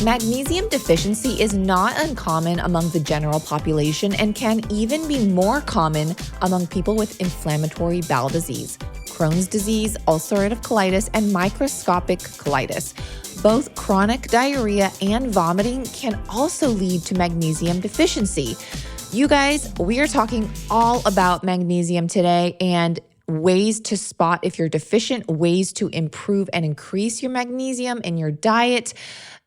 Magnesium deficiency is not uncommon among the general population and can even be more common among people with inflammatory bowel disease, Crohn's disease, ulcerative colitis, and microscopic colitis. Both chronic diarrhea and vomiting can also lead to magnesium deficiency. You guys, we are talking all about magnesium today and ways to spot if you're deficient, ways to improve and increase your magnesium in your diet.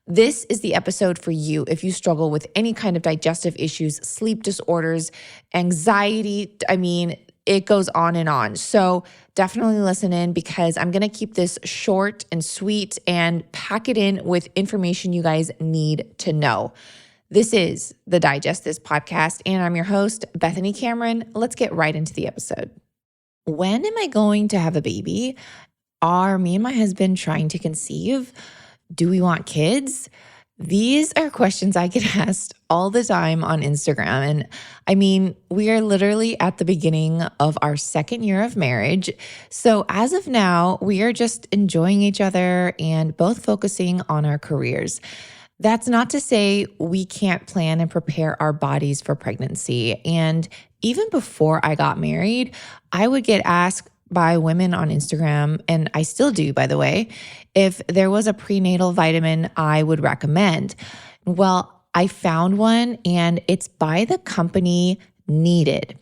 This is the episode for you if you struggle with any kind of digestive issues, sleep disorders, anxiety. I mean, it goes on and on. So definitely listen in because I'm going to keep this short and sweet and pack it in with information you guys need to know. This is the Digest This podcast, and I'm your host, Bethany Cameron. Let's get right into the episode. When am I going to have a baby? Are me and my husband trying to conceive? Do we want kids? These are questions I get asked all the time on Instagram. And I mean, we are literally at the beginning of our second year of marriage. So as of now, we are just enjoying each other and both focusing on our careers. That's not to say we can't plan and prepare our bodies for pregnancy. And even before I got married, I would get asked by women on Instagram, and I still do, by the way, if there was a prenatal vitamin I would recommend. Well, I found one, and it's by the company Needed.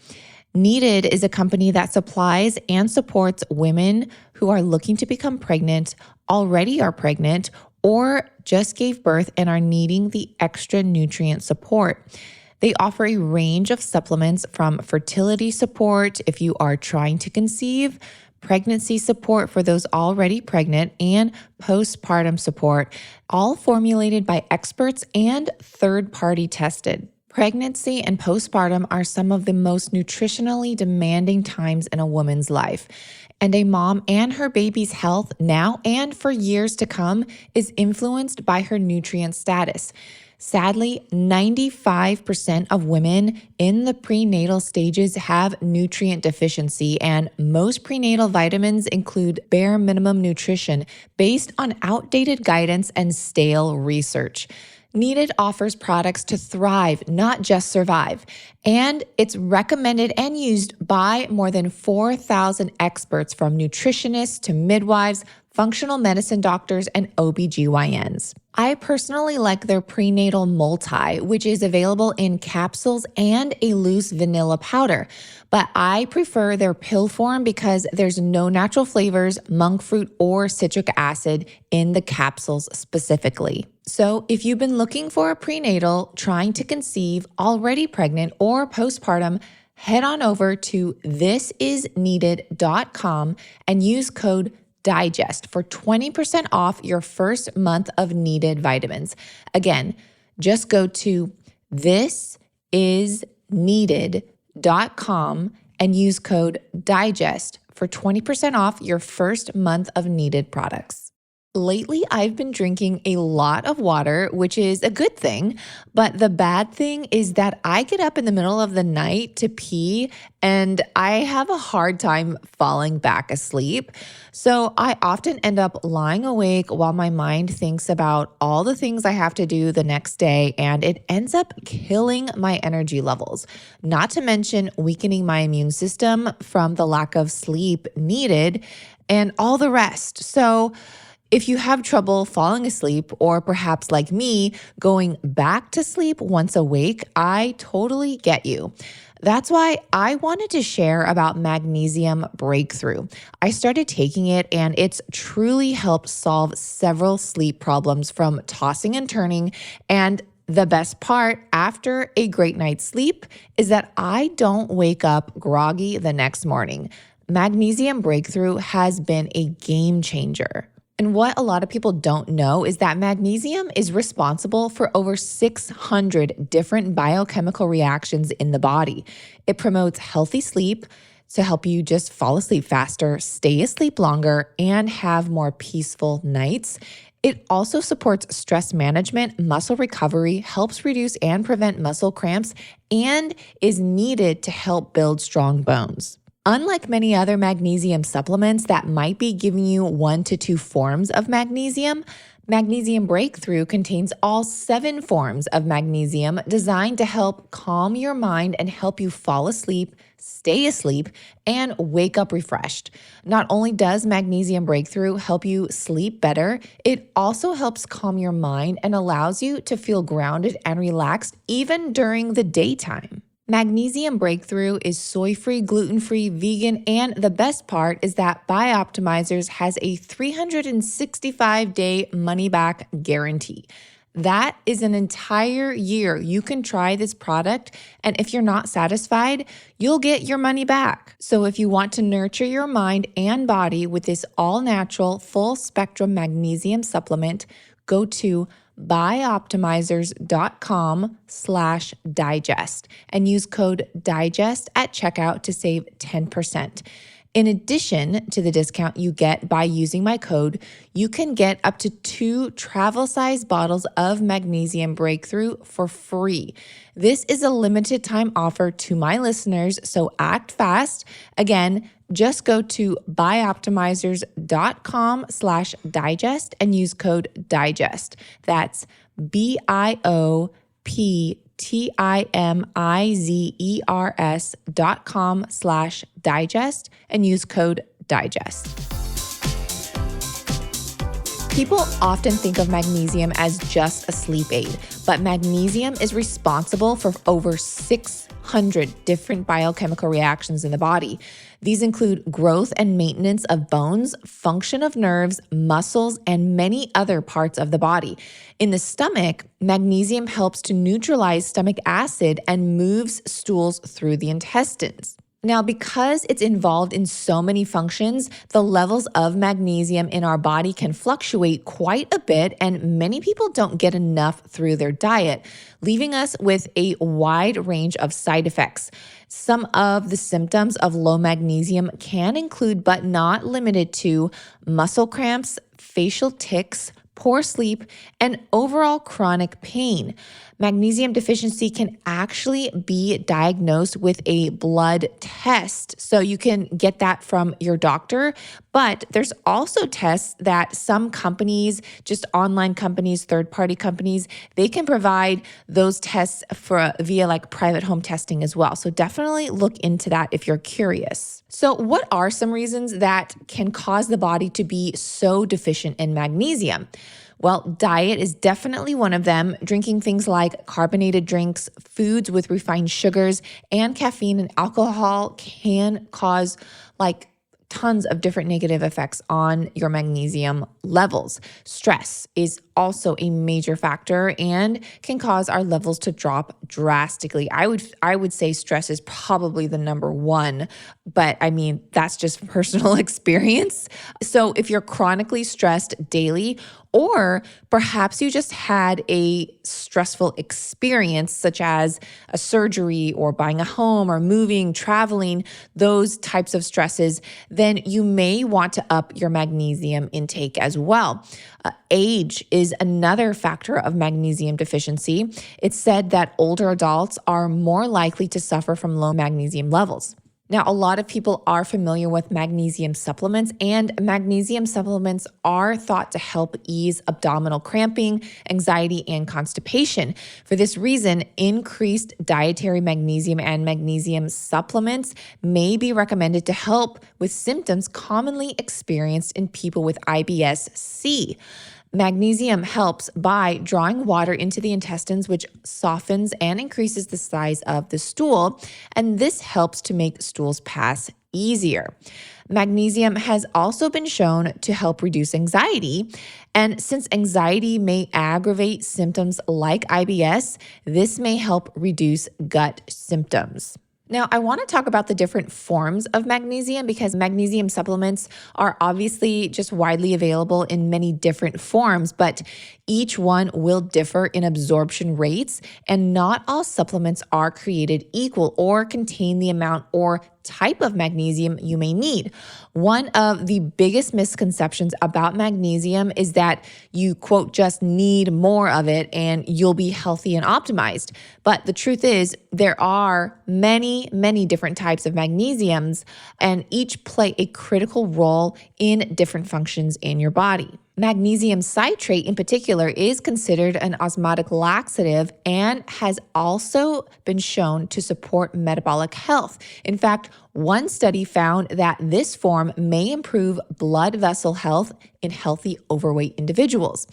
Needed is a company that supplies and supports women who are looking to become pregnant, already are pregnant, or just gave birth and are needing the extra nutrient support. They offer a range of supplements from fertility support if you are trying to conceive, pregnancy support for those already pregnant, and postpartum support, all formulated by experts and third-party tested. Pregnancy and postpartum are some of the most nutritionally demanding times in a woman's life. And a mom and her baby's health now and for years to come is influenced by her nutrient status. Sadly, 95% of women in the prenatal stages have nutrient deficiency, and most prenatal vitamins include bare minimum nutrition based on outdated guidance and stale research. Needed offers products to thrive, not just survive. And it's recommended and used by more than 4,000 experts from nutritionists to midwives, functional medicine doctors, and OBGYNs. I personally like their prenatal multi, which is available in capsules and a loose vanilla powder. But I prefer their pill form because there's no natural flavors, monk fruit, or citric acid in the capsules specifically. So if you've been looking for a prenatal, trying to conceive, already pregnant, or postpartum, head on over to thisisneeded.com and use code DIGEST for 20% off your first month of Needed vitamins. Again, just go to thisisneeded.com and use code DIGEST for 20% off your first month of Needed products. Lately, I've been drinking a lot of water, which is a good thing, but the bad thing is that I get up in the middle of the night to pee and I have a hard time falling back asleep. So I often end up lying awake while my mind thinks about all the things I have to do the next day, and it ends up killing my energy levels, not to mention weakening my immune system from the lack of sleep needed and all the rest. So if you have trouble falling asleep, or perhaps like me, going back to sleep once awake, I totally get you. That's why I wanted to share about Magnesium Breakthrough. I started taking it and it's truly helped solve several sleep problems from tossing and turning. And the best part, after a great night's sleep, is that I don't wake up groggy the next morning. Magnesium Breakthrough has been a game changer. And what a lot of people don't know is that magnesium is responsible for over 600 different biochemical reactions in the body. It promotes healthy sleep to help you just fall asleep faster, stay asleep longer, and have more peaceful nights. It also supports stress management, muscle recovery, helps reduce and prevent muscle cramps, and is needed to help build strong bones. Unlike many other magnesium supplements that might be giving you 1 to 2 forms of magnesium, Magnesium Breakthrough contains all 7 forms of magnesium designed to help calm your mind and help you fall asleep, stay asleep, and wake up refreshed. Not only does Magnesium Breakthrough help you sleep better, it also helps calm your mind and allows you to feel grounded and relaxed even during the daytime. Magnesium Breakthrough is soy-free, gluten-free, vegan, and the best part is that Bioptimizers has a 365-day money-back guarantee. That is an entire year you can try this product, and if you're not satisfied, you'll get your money back. So if you want to nurture your mind and body with this all-natural, full-spectrum magnesium supplement, go to bioptimizers.com/digest and use code DIGEST at checkout to save 10%. In addition to the discount you get by using my code, you can get up to 2 travel-size bottles of Magnesium Breakthrough for free. This is a limited time offer to my listeners, so act fast. Again, just go to bioptimizers.com/digest and use code DIGEST. That's BIOPTIMIZERS.com/digest and use code DIGEST. People often think of magnesium as just a sleep aid, but magnesium is responsible for over 600 different biochemical reactions in the body. These include growth and maintenance of bones, function of nerves, muscles, and many other parts of the body. In the stomach, magnesium helps to neutralize stomach acid and moves stools through the intestines. Now, because it's involved in so many functions, the levels of magnesium in our body can fluctuate quite a bit, and many people don't get enough through their diet, leaving us with a wide range of side effects. Some of the symptoms of low magnesium can include, but not limited to, muscle cramps, facial tics, poor sleep, and overall chronic pain. Magnesium deficiency can actually be diagnosed with a blood test. So you can get that from your doctor, but there's also tests that some companies, just online companies, third-party companies, they can provide those tests via like private home testing as well. So definitely look into that if you're curious. So what are some reasons that can cause the body to be so deficient in magnesium? Well, diet is definitely one of them. Drinking things like carbonated drinks, foods with refined sugars, and caffeine and alcohol can cause tons of different negative effects on your magnesium levels. Stress is also a major factor and can cause our levels to drop drastically. I would say stress is probably the number one, but I mean, that's just personal experience. So if you're chronically stressed daily, or perhaps you just had a stressful experience, such as a surgery or buying a home or moving, traveling, those types of stresses, then you may want to up your magnesium intake as well. Age is another factor of magnesium deficiency. It's said that older adults are more likely to suffer from low magnesium levels. Now, a lot of people are familiar with magnesium supplements, and magnesium supplements are thought to help ease abdominal cramping, anxiety, and constipation. For this reason, increased dietary magnesium and magnesium supplements may be recommended to help with symptoms commonly experienced in people with IBS-C. Magnesium helps by drawing water into the intestines, which softens and increases the size of the stool, and this helps to make stools pass easier. Magnesium has also been shown to help reduce anxiety, and since anxiety may aggravate symptoms like IBS, this may help reduce gut symptoms. Now, I want to talk about the different forms of magnesium because magnesium supplements are obviously just widely available in many different forms, but each one will differ in absorption rates, and not all supplements are created equal or contain the amount or type of magnesium you may need. One of the biggest misconceptions about magnesium is that you, quote, just need more of it and you'll be healthy and optimized. But the truth is, there are many, many different types of magnesiums, and each play a critical role in different functions in your body. Magnesium citrate in particular is considered an osmotic laxative and has also been shown to support metabolic health. In fact, one study found that this form may improve blood vessel health in healthy overweight individuals.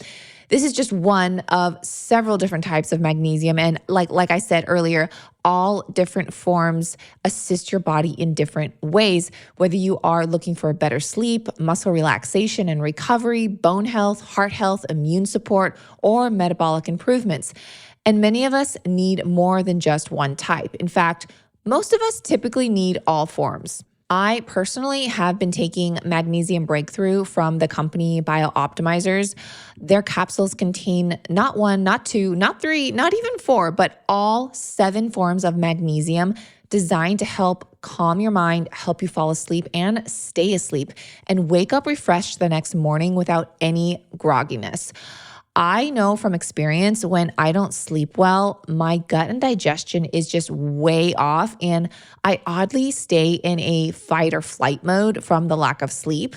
This is just one of several different types of magnesium. And like I said earlier, all different forms assist your body in different ways, whether you are looking for better sleep, muscle relaxation and recovery, bone health, heart health, immune support, or metabolic improvements. And many of us need more than just one type. In fact, most of us typically need all forms. I personally have been taking Magnesium Breakthrough from the company Biooptimizers. Their capsules contain not one, not two, not three, not even four, but all 7 forms of magnesium designed to help calm your mind, help you fall asleep and stay asleep, and wake up refreshed the next morning without any grogginess. I know from experience when I don't sleep well, my gut and digestion is just way off, and I oddly stay in a fight or flight mode from the lack of sleep.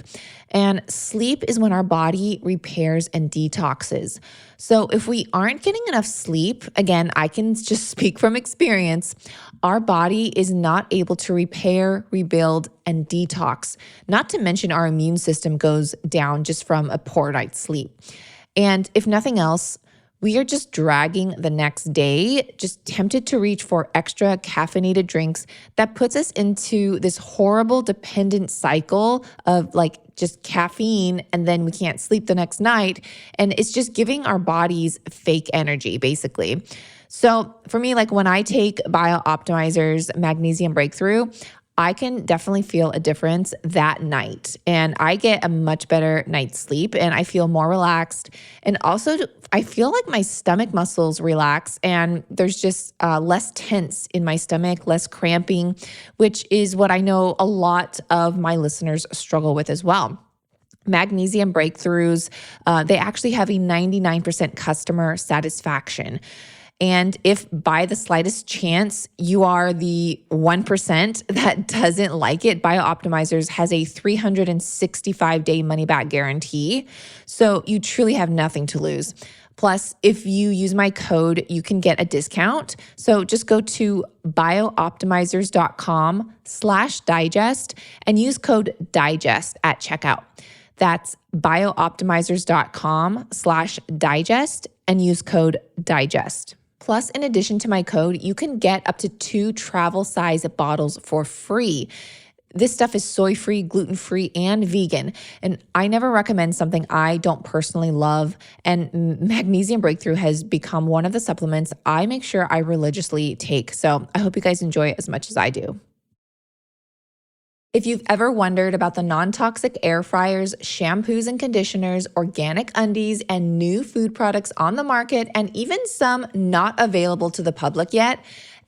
And sleep is when our body repairs and detoxes. So if we aren't getting enough sleep, again, I can just speak from experience, our body is not able to repair, rebuild, and detox. Not to mention our immune system goes down just from a poor night's sleep. And if nothing else, we are just dragging the next day, just tempted to reach for extra caffeinated drinks that puts us into this horrible dependent cycle of just caffeine, and then we can't sleep the next night. And it's just giving our bodies fake energy, basically. So for me, when I take Biooptimizers Magnesium Breakthrough, I can definitely feel a difference that night, and I get a much better night's sleep and I feel more relaxed. And also I feel like my stomach muscles relax and there's just less tense in my stomach, less cramping, which is what I know a lot of my listeners struggle with as well. Magnesium Breakthroughs, they actually have a 99% customer satisfaction. And if by the slightest chance you are the 1% that doesn't like it, Biooptimizers has a 365-day money-back guarantee. So you truly have nothing to lose. Plus, if you use my code, you can get a discount. So just go to biooptimizers.com/digest and use code DIGEST at checkout. That's biooptimizers.com/digest and use code DIGEST. Plus, in addition to my code, you can get up to 2 travel size bottles for free. This stuff is soy-free, gluten-free, and vegan. And I never recommend something I don't personally love. And Magnesium Breakthrough has become one of the supplements I make sure I religiously take. So I hope you guys enjoy it as much as I do. If you've ever wondered about the non-toxic air fryers, shampoos and conditioners, organic undies, and new food products on the market, and even some not available to the public yet,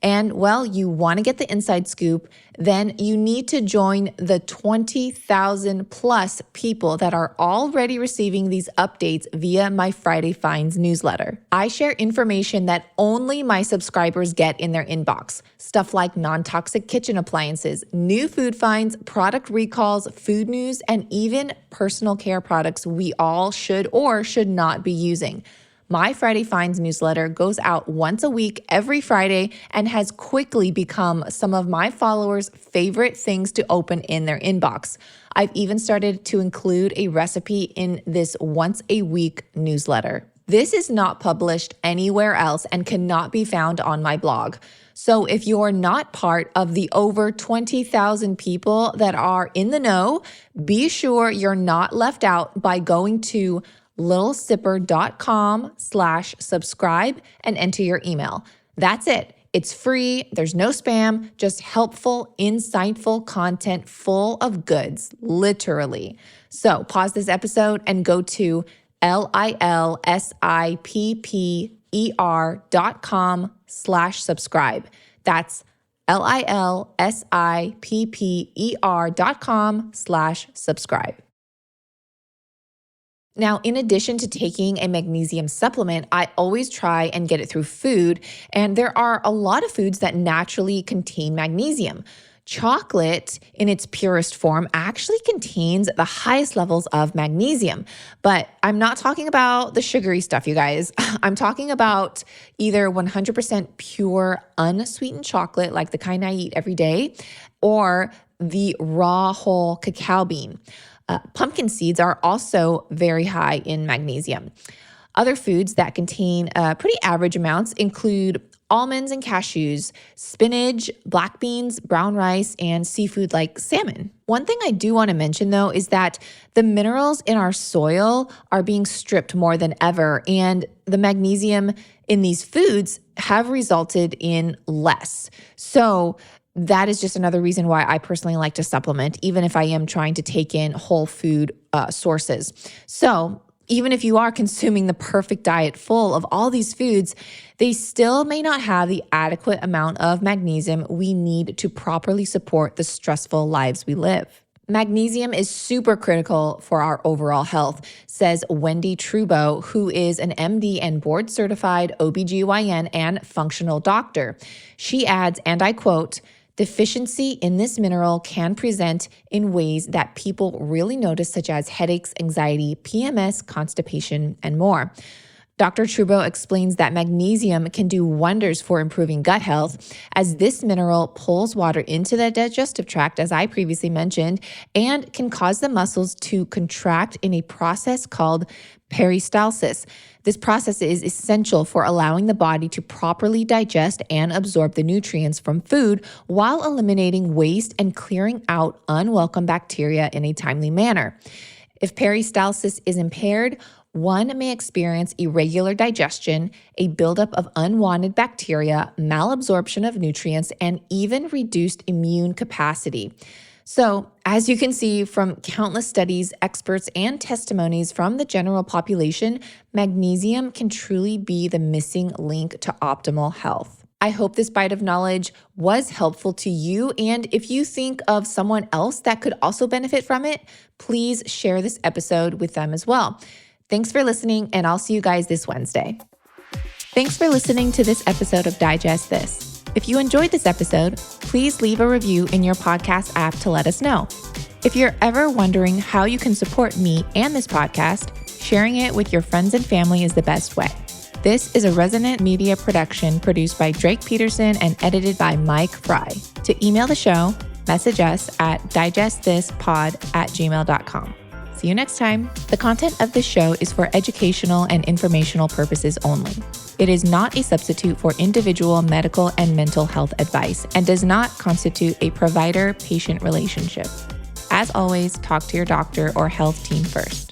and you want to get the inside scoop, then you need to join the 20,000 plus people that are already receiving these updates via my Friday Finds newsletter. I share information that only my subscribers get in their inbox. Stuff like non-toxic kitchen appliances, new food finds, product recalls, food news, and even personal care products we all should or should not be using. My Friday Finds newsletter goes out once a week every Friday and has quickly become some of my followers' favorite things to open in their inbox. I've even started to include a recipe in this once a week newsletter. This is not published anywhere else and cannot be found on my blog. So if you're not part of the over 20,000 people that are in the know, be sure you're not left out by going to littlesipper.com/subscribe and enter your email. That's it. It's free. There's no spam, just helpful, insightful content full of goods, literally. So pause this episode and go to LILSIPPER.com/subscribe. That's LILSIPPER.com/subscribe. Now, in addition to taking a magnesium supplement, I always try and get it through food. And there are a lot of foods that naturally contain magnesium. Chocolate, in its purest form, actually contains the highest levels of magnesium. But I'm not talking about the sugary stuff, you guys. I'm talking about either 100% pure, unsweetened chocolate, like the kind I eat every day, or the raw whole cacao bean. Pumpkin seeds are also very high in magnesium. Other foods that contain pretty average amounts include almonds and cashews, spinach, black beans, brown rice, and seafood like salmon. One thing I do want to mention though is that the minerals in our soil are being stripped more than ever, and the magnesium in these foods have resulted in less. So that is just another reason why I personally like to supplement, even if I am trying to take in whole food sources. So even if you are consuming the perfect diet full of all these foods, they still may not have the adequate amount of magnesium we need to properly support the stressful lives we live. Magnesium is super critical for our overall health, says Wendy Trubo, who is an MD and board-certified OBGYN and functional doctor. She adds, and I quote, "Deficiency in this mineral can present in ways that people really notice, such as headaches, anxiety, PMS, constipation, and more." Dr. Trubo explains that magnesium can do wonders for improving gut health, as this mineral pulls water into the digestive tract, as I previously mentioned, and can cause the muscles to contract in a process called peristalsis. This process is essential for allowing the body to properly digest and absorb the nutrients from food while eliminating waste and clearing out unwelcome bacteria in a timely manner. If peristalsis is impaired, one may experience irregular digestion, a buildup of unwanted bacteria, malabsorption of nutrients, and even reduced immune capacity. So, as you can see from countless studies, experts, and testimonies from the general population, magnesium can truly be the missing link to optimal health. I hope this bite of knowledge was helpful to you, and if you think of someone else that could also benefit from it, please share this episode with them as well. Thanks for listening, and I'll see you guys this Wednesday. Thanks for listening to this episode of Digest This. If you enjoyed this episode, please leave a review in your podcast app to let us know. If you're ever wondering how you can support me and this podcast, sharing it with your friends and family is the best way. This is a Resonant Media production produced by Drake Peterson and edited by Mike Fry. To email the show, message us at digestthispod@gmail.com. See you next time. The content of this show is for educational and informational purposes only. It is not a substitute for individual medical and mental health advice and does not constitute a provider-patient relationship. As always, talk to your doctor or health team first.